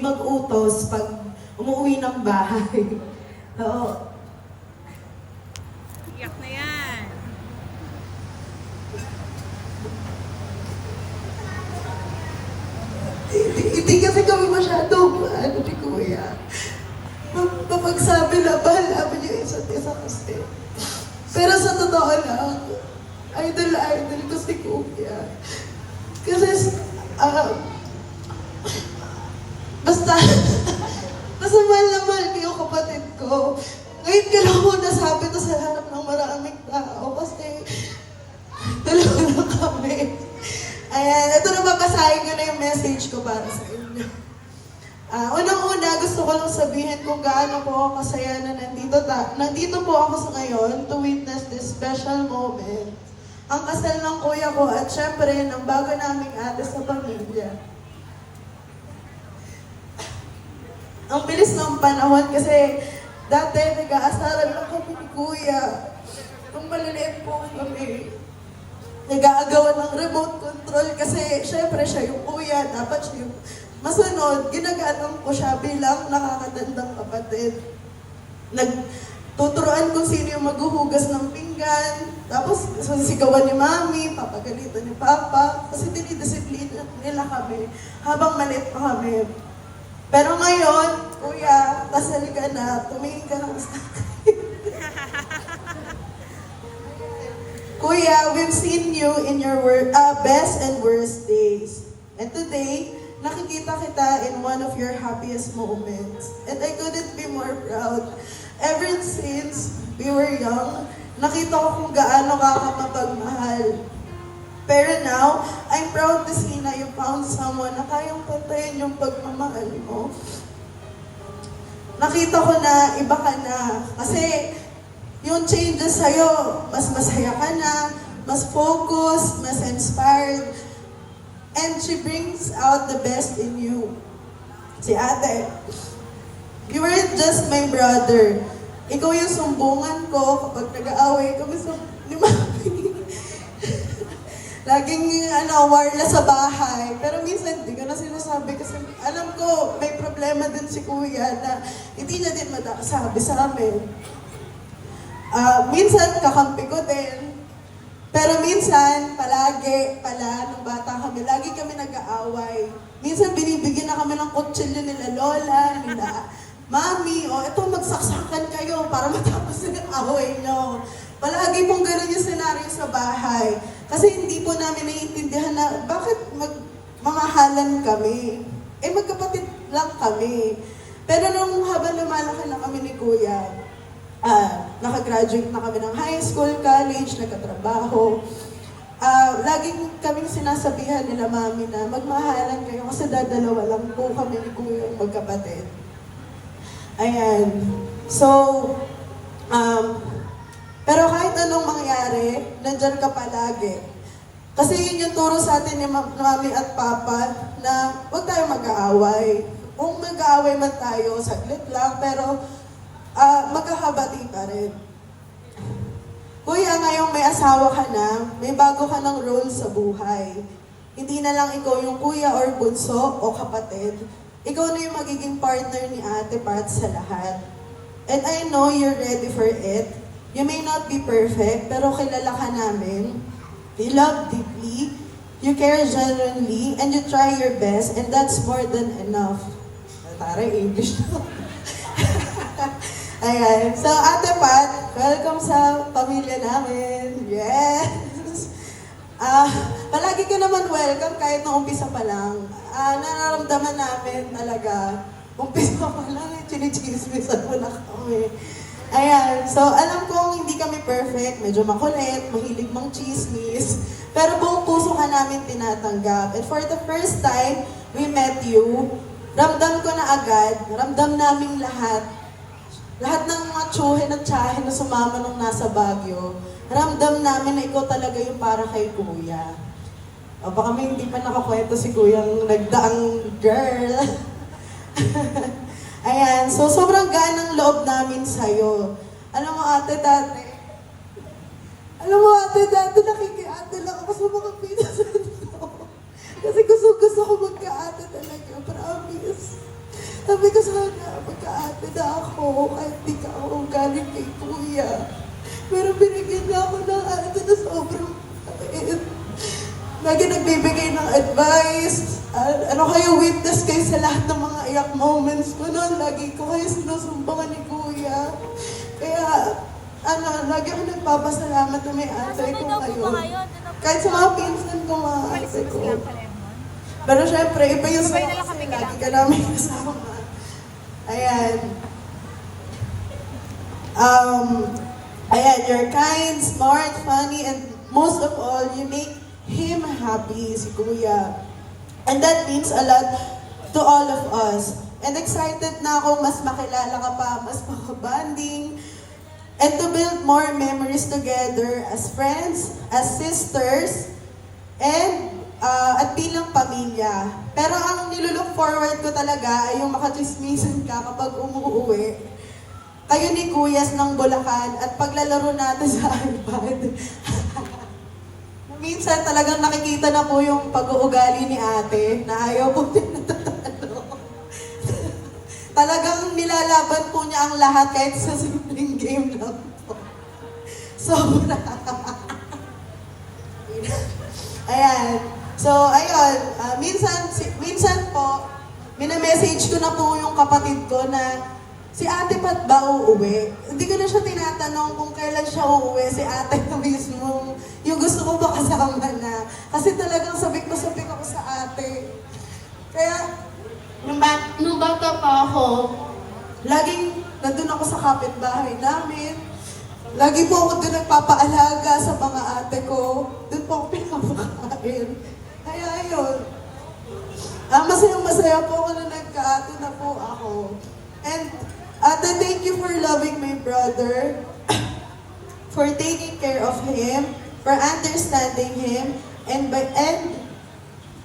mag-utos pag umuwi ng bahay. Oo. Iyak na yan. Hindi kasi kami masyadong ni Kuya. Mapagsabi na bahal namin yung isa't isa kasi. Pero sa totoo lang, idol ko si Kuya. Kasi, basta, basta mahal na mahal ko yung kapatid ko. Ngayon ka lang mo nasabi to sa harap ng maraming tao kasi dalawa na kami. Ayan, ito na babasahin ko na yung message ko para sa inyo. Unang-una, gusto ko lang sabihin kung gaano po ako kasaya na nandito po ako sa ngayon to witness this special moment. Ang kasal ng kuya ko at syempre ng bago naming ate sa pamilya. Ang bilis ng panahon kasi dati nag-aasaran lang kami ni kuya. Nung maliliit po kami, nag-aagawan ng remote control kasi syempre siya yung kuya, dapat siya yung masunod. Ginagalang ko siya bilang nakakatandang kapatid. Nagtuturuan kung sino yung maghuhugas ng pinggan, tapos sisigawan ni mami, papagalitan ni papa, kasi dinidisiplina nila kami habang maliit pa kami. Pero ngayon, kuya, kasal ka na, tumingin ka lang sa akin. Kuya, we've seen you in your best and worst days. And today, nakikita kita in one of your happiest moments. And I couldn't be more proud. Ever since we were young, nakita ko kung gaano ka kapapagmahal. Pero now, I'm proud to see na you found someone na kayang patayin yung pagmamahal mo. Nakita ko na iba ka na. Kasi yung changes sa'yo, mas masaya ka na, mas focused, mas inspired, and she brings out the best in you. Si ate, you weren't just my brother. Ikaw yung sumbungan ko kapag nag-aaway kami ni Mami. Laging warla sa bahay. Pero minsan, di ko na sinasabi kasi alam ko, may problema din si Kuya na hindi niya din matasabi sa amin. Minsan, kakampi ko din. Pero minsan, palagi pala, nung bata kami, lagi kami nag-aaway. Minsan, binibigyan na kami ng kutsilyo nila lola, nila mami, ito magsaksakan kayo para matapos na yung away nyo. Palagi pong ganun yung senaryo sa bahay. Kasi hindi po namin naiintindihan na bakit mamahalan kami. Magkapatid lang kami. Pero nung habang lumalaki na kami ni Kuya, nakagraduate na kami ng high school, college, nagkatrabaho. Laging kaming sinasabihan nila mami na magmahalan kayo kasi dadalawa lang po kami ni Kuya magkapatid. Ayan. So, pero kahit anong mangyari, nandyan ka palagi. Kasi yun yung turo sa atin ni mami at papa na huwag tayo mag-aaway. Kung mag-aaway man tayo, saglit lang, pero magkakabati pa rin. Kuya, ngayong may asawa ka na, may bago ka ng role sa buhay. Hindi na lang ikaw yung kuya or bunso o kapatid. Ikaw na yung magiging partner ni ate para sa lahat. And I know you're ready for it. You may not be perfect, pero kilala ka namin. You love deeply, you care genuinely, and you try your best, and that's more than enough. Tara, English na. Ayan. So, Ate Pat, welcome sa pamilya namin. Yes! Palagi ka naman welcome kahit na umpisa pa lang. Nararamdaman namin talaga, umpisa pa lang, chinichismisan mo na kami. Ayan. So, alam kong hindi kami perfect, medyo makulit, mahilig mang chismis, pero buong puso ka namin tinatanggap. And for the first time we met you, ramdam ko na agad, ramdam naming lahat ng mga tsuhin at tsahin na sumama nung nasa Baguio, ramdam namin na ikaw talaga yung para kay Kuya. O baka may hindi pa nakakwento si Kuyang nagdaang girl. Ayan, so sobrang ganang loob namin sa'yo. Alam mo ate, dati nakikiate lang ako sa mga pinsan ko. Kasi gusto ko magka-ate talaga, promise. Sabi ko sana, magka-ate na ako, kahit di ka ako galing kay kuya. Pero binigyan niya ako ng ate na sobrang bait. Lagi nagbibigay ng advice. Ano kayo, witness kayo sa lahat ng mga iyak moments ko noon. Lagi ko kayo sinusumbangan ni kuya. Kaya, lagi ako nagpapasalamat na may ate ko ngayon. Kahit sa mga pinsan ko, mga ate ko. Pero syempre, iba yung sa kasi lagi ka namin kasama. Ayan. Ayan, you're kind, smart, funny, and most of all, you make him happy, si Kuya. And that means a lot to all of us. And excited na ako mas makilala ka pa, mas makabanding, and to build more memories together as friends, as sisters, and at bilang pamilya. Pero ang nilulook forward ko talaga ay yung makachismisan ka kapag umuuwi. Kayo ni Kuyas ng Bulacan at paglalaro natin sa iPad. Minsan talagang nakikita na po yung pag-uugali ni ate na ayaw po tinatalo. Talagang nilalaban po niya ang lahat kahit sa simpleng game lang po. Sobra. Ayan. So, ayun, minsan po, minamessage ko na po yung kapatid ko na si ate Pat ba uuwi? Hindi ko na siya tinatanong kung kailan siya uuwi, si ate na mismo. Yung gusto ko ba kasama na. Kasi talagang sabik ako sa ate. Kaya, nung bata pa ako, laging nandun ako sa kapitbahay namin. Lagi po ako doon nagpapaalaga sa mga ate ko. Doon po ako pinapakain. Kaya ayun. Masayang-masaya po ako na nagka-ate na po ako. And ate, thank you for loving my brother, for taking care of him, for understanding him, and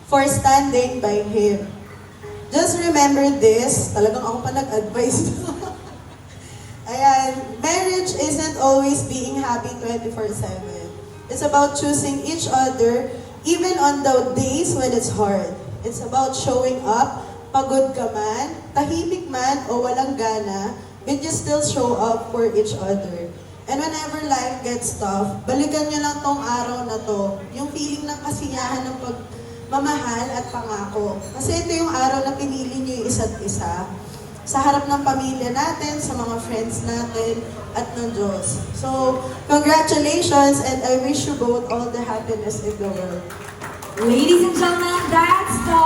for standing by him. Just remember this. Talagang ako pa nag-advise. Ayan, marriage isn't always being happy 24/7. It's about choosing each other even on the days when it's hard. It's about showing up, pagod ka man, tahimik man o walang gana, but you still show up for each other. And whenever life gets tough, balikan nyo lang tong araw na to, yung feeling ng kasiyahan ng pagmamahal at pangako. Kasi ito yung araw na pinili nyo yung isa't isa sa harap ng pamilya natin, sa mga friends natin, at ng Diyos. So, congratulations, and I wish you both all the happiness in the world. Ladies and gentlemen, that's the